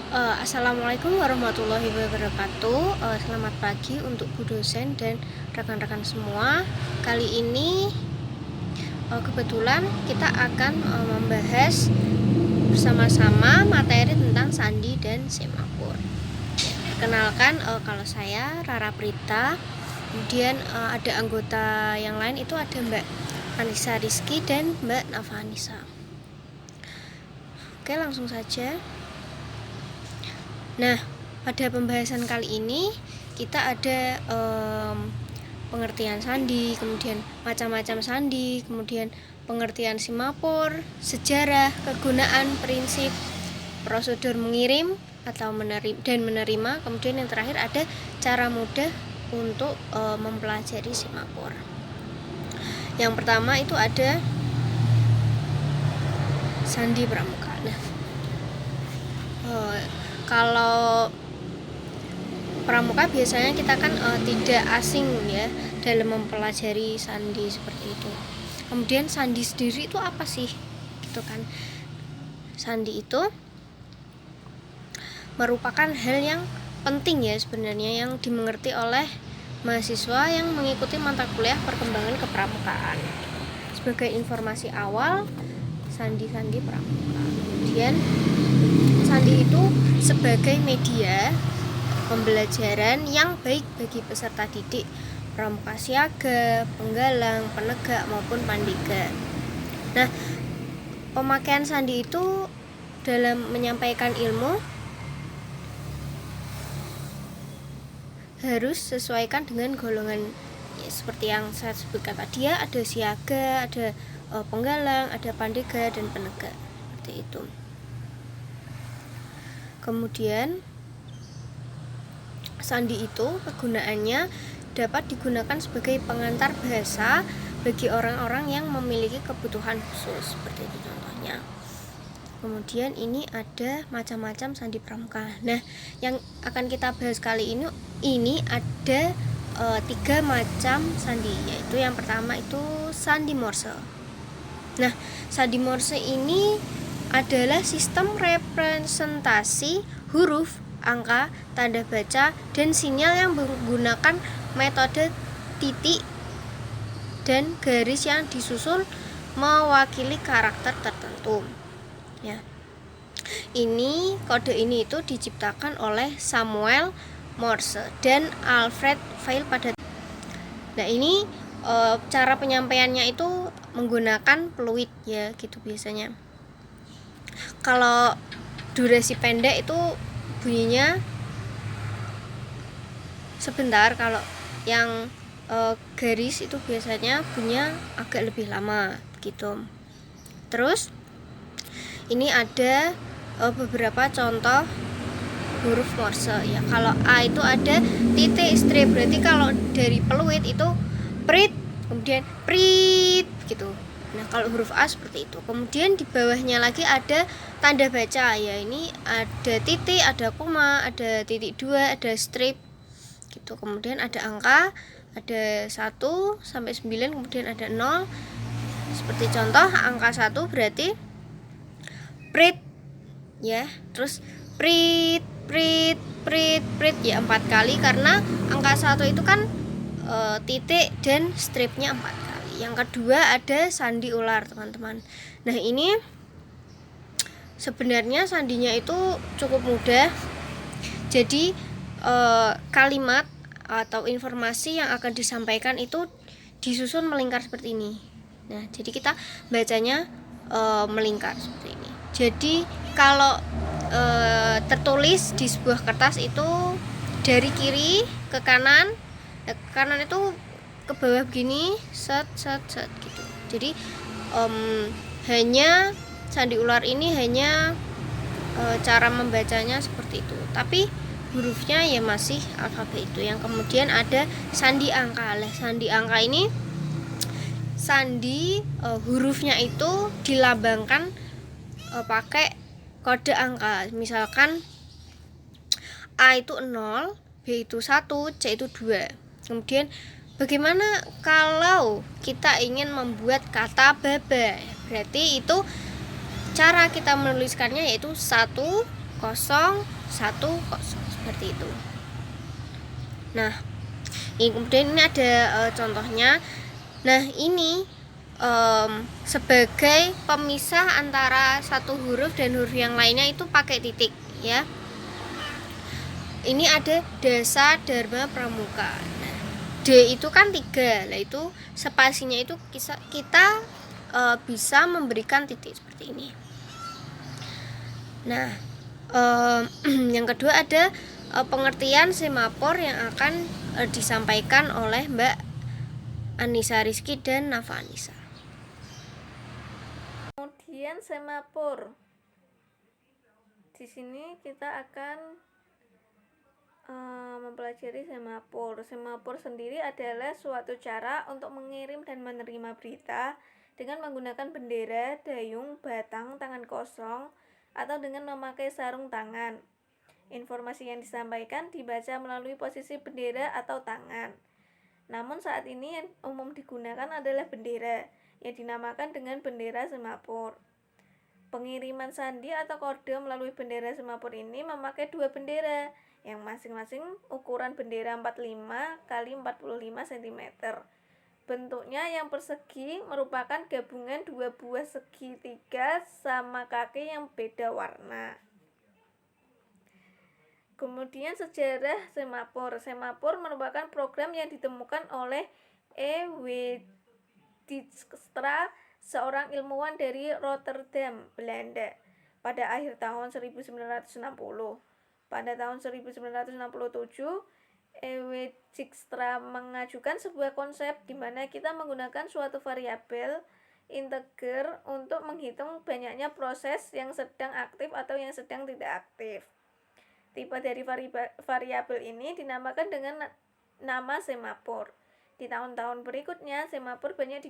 Assalamualaikum warahmatullahi wabarakatuh. Selamat pagi untuk Bu dosen dan rekan-rekan semua. Kali ini kebetulan kita akan membahas bersama-sama materi tentang sandi dan semafor. Perkenalkan, kalau saya Rara Prita. Kemudian ada anggota yang lain, itu ada Mbak Anissa Rizky dan Mbak Nafanisa. Oke, langsung saja. Nah, pada pembahasan kali ini kita ada pengertian sandi, kemudian macam-macam sandi, kemudian pengertian semafor, sejarah, kegunaan, prinsip, prosedur mengirim atau menerima, kemudian yang terakhir ada cara mudah untuk mempelajari semafor. Yang pertama itu ada sandi pramuka. Nah, kalau pramuka biasanya kita kan tidak asing ya dalam mempelajari sandi seperti itu. Kemudian sandi sendiri itu apa sih? Gitu kan. Sandi itu merupakan hal yang penting ya sebenarnya, yang dimengerti oleh mahasiswa yang mengikuti mata kuliah perkembangan kepramukaan. Sebagai informasi awal, sandi-sandi pramuka. Kemudian sandi itu sebagai media pembelajaran yang baik bagi peserta didik pramuka siaga, penggalang, penegak maupun pandega. Nah, pemakaian sandi itu dalam menyampaikan ilmu harus sesuaikan dengan golongan ya, seperti yang saya sebutkan tadi ya, ada siaga, ada penggalang, ada pandega dan penegak, seperti itu. Kemudian sandi itu kegunaannya dapat digunakan sebagai pengantar bahasa bagi orang-orang yang memiliki kebutuhan khusus, seperti itu contohnya. Kemudian ini ada macam-macam sandi pramuka. Nah, yang akan kita bahas kali ini ada 3 macam sandi, yaitu yang pertama itu sandi Morse. Nah, sandi Morse ini adalah sistem representasi huruf, angka, tanda baca, dan sinyal yang menggunakan metode titik dan garis yang disusun mewakili karakter tertentu. Ya. Kode ini itu diciptakan oleh Samuel Morse dan Alfred Vail pada. Nah, ini cara penyampaiannya itu menggunakan peluit ya, gitu biasanya. Kalau durasi pendek itu bunyinya sebentar, kalau yang garis itu biasanya bunyinya agak lebih lama gitu. Terus ini ada beberapa contoh huruf Morse ya. Kalau A itu ada titik strip, berarti kalau dari peluit itu prit, kemudian prit gitu. Nah, kalau huruf A seperti itu. Kemudian di bawahnya lagi ada tanda baca ya. Ini ada titik, ada koma, ada titik 2, ada strip gitu. Kemudian ada angka, ada 1 sampai 9, kemudian ada 0. Seperti contoh angka 1 berarti prit ya. Terus prit ya 4 kali, karena angka 1 itu kan titik dan stripnya 4 kali. Yang kedua ada sandi ular, teman-teman. Nah, ini sebenarnya sandinya itu cukup mudah. Jadi kalimat atau informasi yang akan disampaikan itu disusun melingkar seperti ini. Nah, jadi kita bacanya melingkar seperti ini. Jadi kalau tertulis di sebuah kertas itu dari kiri ke kanan, ke kanan itu ke bawah begini, set gitu. Jadi hanya sandi ular ini hanya cara membacanya seperti itu, tapi hurufnya ya masih alfabet itu. Yang kemudian ada sandi angka. Sandi angka ini sandi hurufnya itu dilambangkan pakai kode angka. Misalkan A itu 0, B itu 1, C itu 2. Kemudian bagaimana kalau kita ingin membuat kata baba? Berarti itu cara kita menuliskannya yaitu 1, 0 1 0 seperti itu. Nah, ini kemudian ini ada contohnya. Nah, ini sebagai pemisah antara satu huruf dan huruf yang lainnya itu pakai titik ya. Ini ada Dasa Dharma Pramuka. Nah, D itu kan 3. Nah, itu spasinya itu kita bisa memberikan titik seperti ini. Nah, yang kedua ada pengertian semafor yang akan disampaikan oleh Mbak Anissa Rizky dan Nafa Anissa. Kemudian semafor. Di sini kita akan mempelajari semafor. Semafor sendiri adalah suatu cara untuk mengirim dan menerima berita dengan menggunakan bendera, dayung, batang, tangan kosong, atau dengan memakai sarung tangan. Informasi yang disampaikan dibaca melalui posisi bendera atau tangan. Namun saat ini yang umum digunakan adalah bendera, yang dinamakan dengan bendera semafor. Pengiriman sandi atau kode melalui bendera semafor ini memakai 2 bendera, yang masing-masing ukuran bendera 45 x 45 cm. Bentuknya yang persegi merupakan gabungan 2 buah segitiga sama kaki yang beda warna. Kemudian sejarah semafor. Semafor merupakan program yang ditemukan oleh E.W. Dijkstra, seorang ilmuwan dari Rotterdam, Belanda, pada akhir tahun 1960. Pada tahun 1967, E.W. Dijkstra mengajukan sebuah konsep di mana kita menggunakan suatu variabel integer untuk menghitung banyaknya proses yang sedang aktif atau yang sedang tidak aktif. Tipe dari variabel ini dinamakan dengan nama semafor. Di tahun-tahun berikutnya, semafor banyak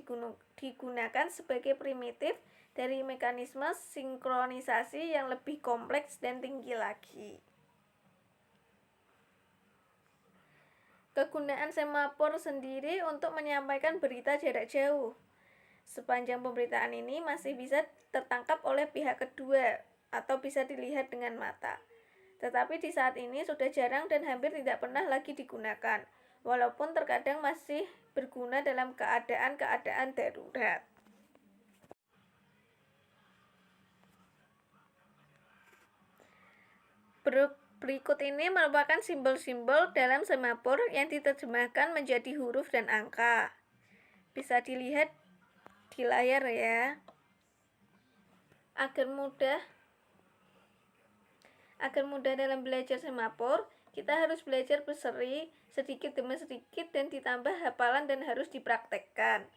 digunakan sebagai primitif dari mekanisme sinkronisasi yang lebih kompleks dan tinggi lagi. Kegunaan semafor sendiri untuk menyampaikan berita jarak jauh. Sepanjang pemberitaan ini masih bisa tertangkap oleh pihak kedua atau bisa dilihat dengan mata. Tetapi di saat ini sudah jarang dan hampir tidak pernah lagi digunakan, walaupun terkadang masih berguna dalam keadaan-keadaan darurat. Berikut ini merupakan simbol-simbol dalam semafor yang diterjemahkan menjadi huruf dan angka. Bisa dilihat di layar ya. Agar mudah dalam belajar semafor, kita harus belajar berseri sedikit demi sedikit dan ditambah hafalan dan harus dipraktekkan.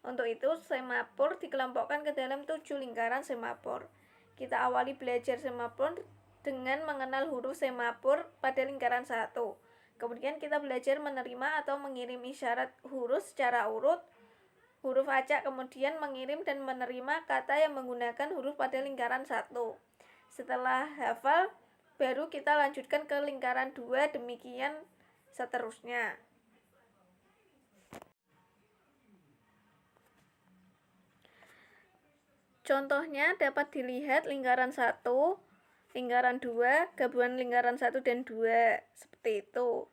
Untuk itu, semafor dikelompokkan ke dalam 7 lingkaran semafor. Kita awali belajar semafor dengan mengenal huruf semafor pada lingkaran 1. Kemudian kita belajar menerima atau mengirim isyarat huruf secara urut. Huruf acak kemudian mengirim dan menerima kata yang menggunakan huruf pada lingkaran 1. Setelah hafal, baru kita lanjutkan ke lingkaran 2, demikian seterusnya. Contohnya dapat dilihat lingkaran 1, lingkaran 2, gabungan lingkaran 1 dan 2, seperti itu.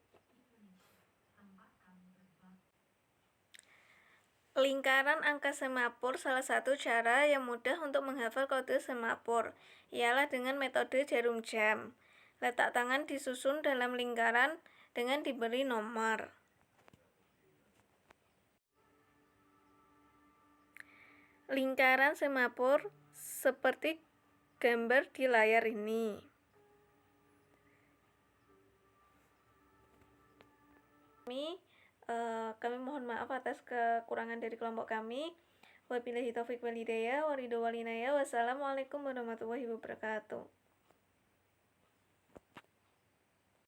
Lingkaran angka semafor salah satu cara yang mudah untuk menghafal kode semafor ialah dengan metode jarum jam. Letak tangan disusun dalam lingkaran dengan diberi nomor. Lingkaran semafor seperti gambar di layar ini. Kami mohon maaf atas kekurangan dari kelompok kami. Wabillahi taufik wal hidayah, waridho walinaya. Wassalamualaikum warahmatullahi wabarakatuh.